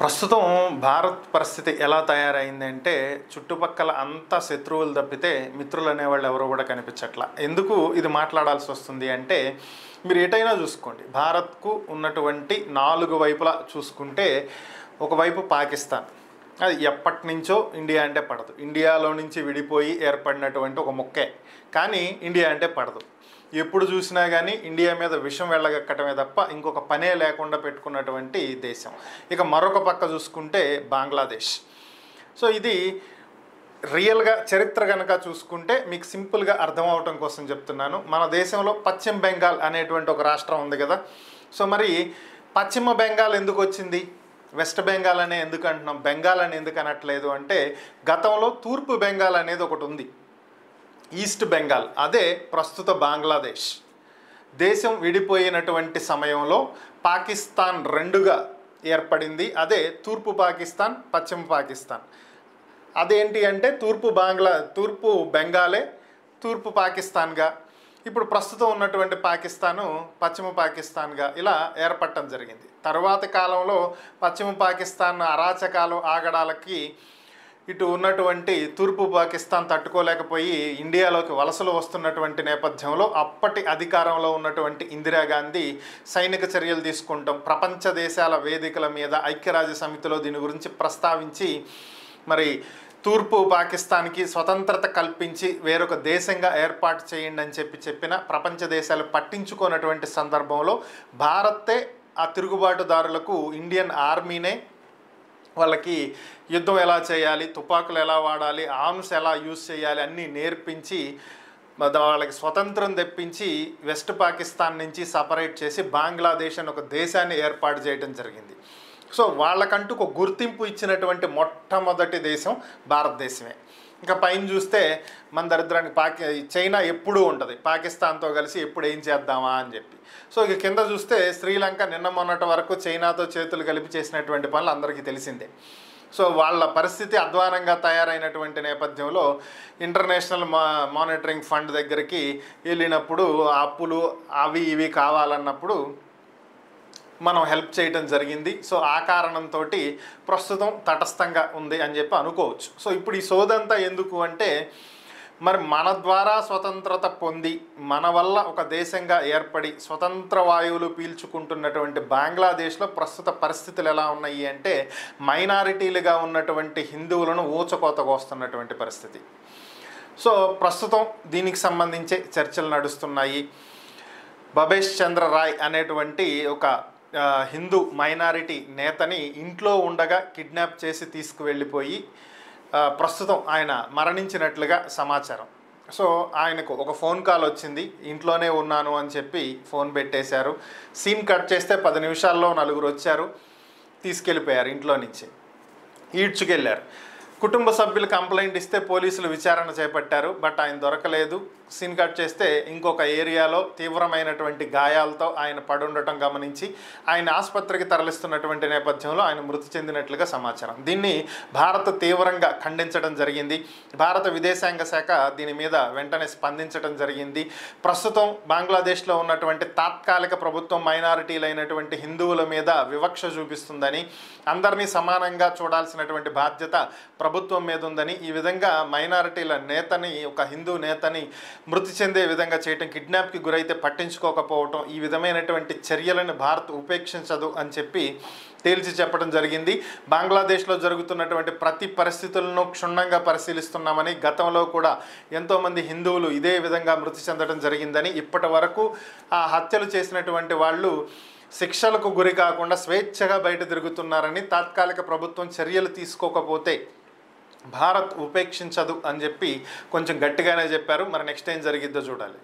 ప్రస్తుతం భారత్ పరిస్థితి ఎలా తయారైందంటే చుట్టుపక్కల అంతా శత్రువులు తప్పితే మిత్రులు అనేవాళ్ళు ఎవరో కూడా కనిపించట్లా. ఎందుకు ఇది మాట్లాడాల్సి వస్తుంది అంటే మీరు ఎటైనా చూసుకోండి, భారత్కు ఉన్నటువంటి 4 వైపులా చూసుకుంటే ఒకవైపు పాకిస్తాన్, అది ఎప్పటి నుంచో ఇండియా అంటే పడదు, ఇండియాలో నుంచి విడిపోయి ఏర్పడినటువంటి ఒక మొక్కే, కానీ ఇండియా అంటే పడదు. ఎప్పుడు చూసినా కానీ ఇండియా మీద విషం వెళ్ళగక్కటమే తప్ప ఇంకొక పనే లేకుండా పెట్టుకున్నటువంటి దేశం. ఇక మరొక పక్క చూసుకుంటే బంగ్లాదేశ్. సో ఇది రియల్గా చరిత్ర కనుక చూసుకుంటే మీకు సింపుల్గా అర్థం అవటం కోసం చెప్తున్నాను. మన దేశంలో పశ్చిమ బెంగాల్ అనేటువంటి ఒక రాష్ట్రం ఉంది కదా. సో మరి పశ్చిమ బెంగాల్ ఎందుకు వచ్చింది, వెస్ట్ బెంగాల్ అనే ఎందుకు అంటున్నాం, బెంగాల్ అని ఎందుకు అనట్లేదు అంటే గతంలో తూర్పు బెంగాల్ అనేది ఒకటి ఉంది, ఈస్ట్ బెంగాల్, అదే ప్రస్తుత బంగ్లాదేశ్. దేశం విడిపోయినటువంటి సమయంలో పాకిస్తాన్ రెండుగా ఏర్పడింది, అదే తూర్పు పాకిస్తాన్, పశ్చిమ పాకిస్తాన్. అదేంటి అంటే తూర్పు బెంగాలే తూర్పు పాకిస్తాన్గా, ఇప్పుడు ప్రస్తుతం ఉన్నటువంటి పాకిస్తాను పశ్చిమ పాకిస్తాన్గా ఇలా ఏర్పడటం జరిగింది. తర్వాతి కాలంలో పశ్చిమ పాకిస్తాన్ అరాచకాలు ఆగడాలకి ఇటు ఉన్నటువంటి తూర్పు పాకిస్తాన్ తట్టుకోలేకపోయి ఇండియాలోకి వలసలు వస్తున్నటువంటి నేపథ్యంలో అప్పటి అధికారంలో ఉన్నటువంటి ఇందిరాగాంధీ సైనిక చర్యలు తీసుకుంటాం, ప్రపంచ దేశాల వేదికల మీద ఐక్యరాజ్య సమితిలో దీని గురించి ప్రస్తావించి మరి తూర్పు పాకిస్తాన్కి స్వతంత్రత కల్పించి వేరొక దేశంగా ఏర్పాటు చేయండి అని చెప్పిన ప్రపంచ దేశాలు పట్టించుకున్నటువంటి సందర్భంలో భారతే ఆ తిరుగుబాటుదారులకు ఇండియన్ ఆర్మీనే వాళ్ళకి యుద్ధం ఎలా చేయాలి, తుపాకులు ఎలా వాడాలి, ఆర్మ్స్ ఎలా యూజ్ చేయాలి అన్నీ నేర్పించి వాళ్ళకి స్వతంత్రం తెప్పించి వెస్ట్ పాకిస్తాన్ నుంచి సపరేట్ చేసి బంగ్లాదేశ్ అని ఒక దేశాన్ని ఏర్పాటు చేయడం జరిగింది. సో వాళ్ళకంటూ ఒక గుర్తింపు ఇచ్చినటువంటి మొట్టమొదటి దేశం భారతదేశమే. ఇంకా పైన చూస్తే మన దరిద్రానికి చైనా ఎప్పుడూ ఉంటుంది, పాకిస్తాన్తో కలిసి ఎప్పుడు ఏం చేద్దామా అని చెప్పి. సో ఇక కింద చూస్తే శ్రీలంక నిన్న మొన్నటి వరకు చైనాతో చేతులు కలిపి చేసినటువంటి పనులు అందరికీ తెలిసిందే. సో వాళ్ళ పరిస్థితి అధ్వానంగా తయారైనటువంటి నేపథ్యంలో ఇంటర్నేషనల్ మానిటరింగ్ ఫండ్ దగ్గరికి వెళ్ళినప్పుడు అప్పులు అవి ఇవి కావాలన్నప్పుడు మనం హెల్ప్ చేయడం జరిగింది. సో ఆ కారణంతో ప్రస్తుతం తటస్థంగా ఉంది అని చెప్పి అనుకోవచ్చు. సో ఇప్పుడు ఈ సోదంతా ఎందుకు అంటే మరి మన ద్వారా స్వతంత్రత పొంది మన వల్ల ఒక దేశంగా ఏర్పడి స్వతంత్ర వాయువులు పీల్చుకుంటున్నటువంటి బంగ్లాదేశ్లో ప్రస్తుత పరిస్థితులు ఎలా ఉన్నాయి అంటే మైనారిటీలుగా ఉన్నటువంటి హిందువులను ఊచకోతకు వస్తున్నటువంటి పరిస్థితి. సో ప్రస్తుతం దీనికి సంబంధించే చర్చలు నడుస్తున్నాయి. భబేష్ చంద్ర రాయ్ అనేటువంటి ఒక హిందూ మైనారిటీ నేతని ఇంట్లో ఉండగా కిడ్నాప్ చేసి తీసుకువెళ్ళిపోయి ప్రస్తుతం ఆయన మరణించినట్లుగా సమాచారం. సో ఆయనకు ఒక ఫోన్ కాల్ వచ్చింది, ఇంట్లోనే ఉన్నాను అని చెప్పి ఫోన్ పెట్టేశారు. సీన్ కట్ చేస్తే 10 నిమిషాల్లో 4 వచ్చారు, తీసుకెళ్ళిపోయారు, ఇంట్లో నుంచి ఈడ్చుకెళ్ళారు. కుటుంబ సభ్యులు కంప్లైంట్ ఇస్తే పోలీసులు విచారణ చేపట్టారు, బట్ ఆయన దొరకలేదు. సీన్ కట్ చేస్తే ఇంకొక ఏరియాలో తీవ్రమైనటువంటి గాయాలతో ఆయన పడుండటం గమనించి ఆయన ఆసుపత్రికి తరలిస్తున్నటువంటి నేపథ్యంలో ఆయన మృతి చెందినట్లుగా సమాచారం. దీన్ని భారత్ తీవ్రంగా ఖండించడం జరిగింది. భారత విదేశాంగ శాఖ దీని మీద వెంటనే స్పందించడం జరిగింది. ప్రస్తుతం బంగ్లాదేశ్లో ఉన్నటువంటి తాత్కాలిక ప్రభుత్వం మైనారిటీలైనటువంటి హిందువుల మీద వివక్ష చూపిస్తుందని, అందరినీ సమానంగా చూడాల్సినటువంటి బాధ్యత ప్రభుత్వం మీద ఉందని, ఈ విధంగా మైనారిటీల నేతని, ఒక హిందూ నేతని మృతి చెందే విధంగా చేయటం, కిడ్నాప్కి గురైతే పట్టించుకోకపోవటం, ఈ విధమైనటువంటి చర్యలను భారత్ ఉపేక్షించదు అని చెప్పి తేల్చి చెప్పడం జరిగింది. బంగ్లాదేశ్లో జరుగుతున్నటువంటి ప్రతి పరిస్థితులను క్షుణ్ణంగా పరిశీలిస్తున్నామని, గతంలో కూడా ఎంతోమంది హిందువులు ఇదే విధంగా మృతి చెందడం జరిగిందని, ఇప్పటి వరకు ఆ హత్యలు చేసినటువంటి వాళ్ళు శిక్షలకు గురి కాకుండా స్వేచ్ఛగా బయట తిరుగుతున్నారని, తాత్కాలిక ప్రభుత్వం చర్యలు తీసుకోకపోతే భారత్ ఉపేక్షించదు అని చెప్పి కొంచెం గట్టిగానే చెప్పారు. మరి నెక్స్ట్ ఏం జరిగిద్దో చూడాలి.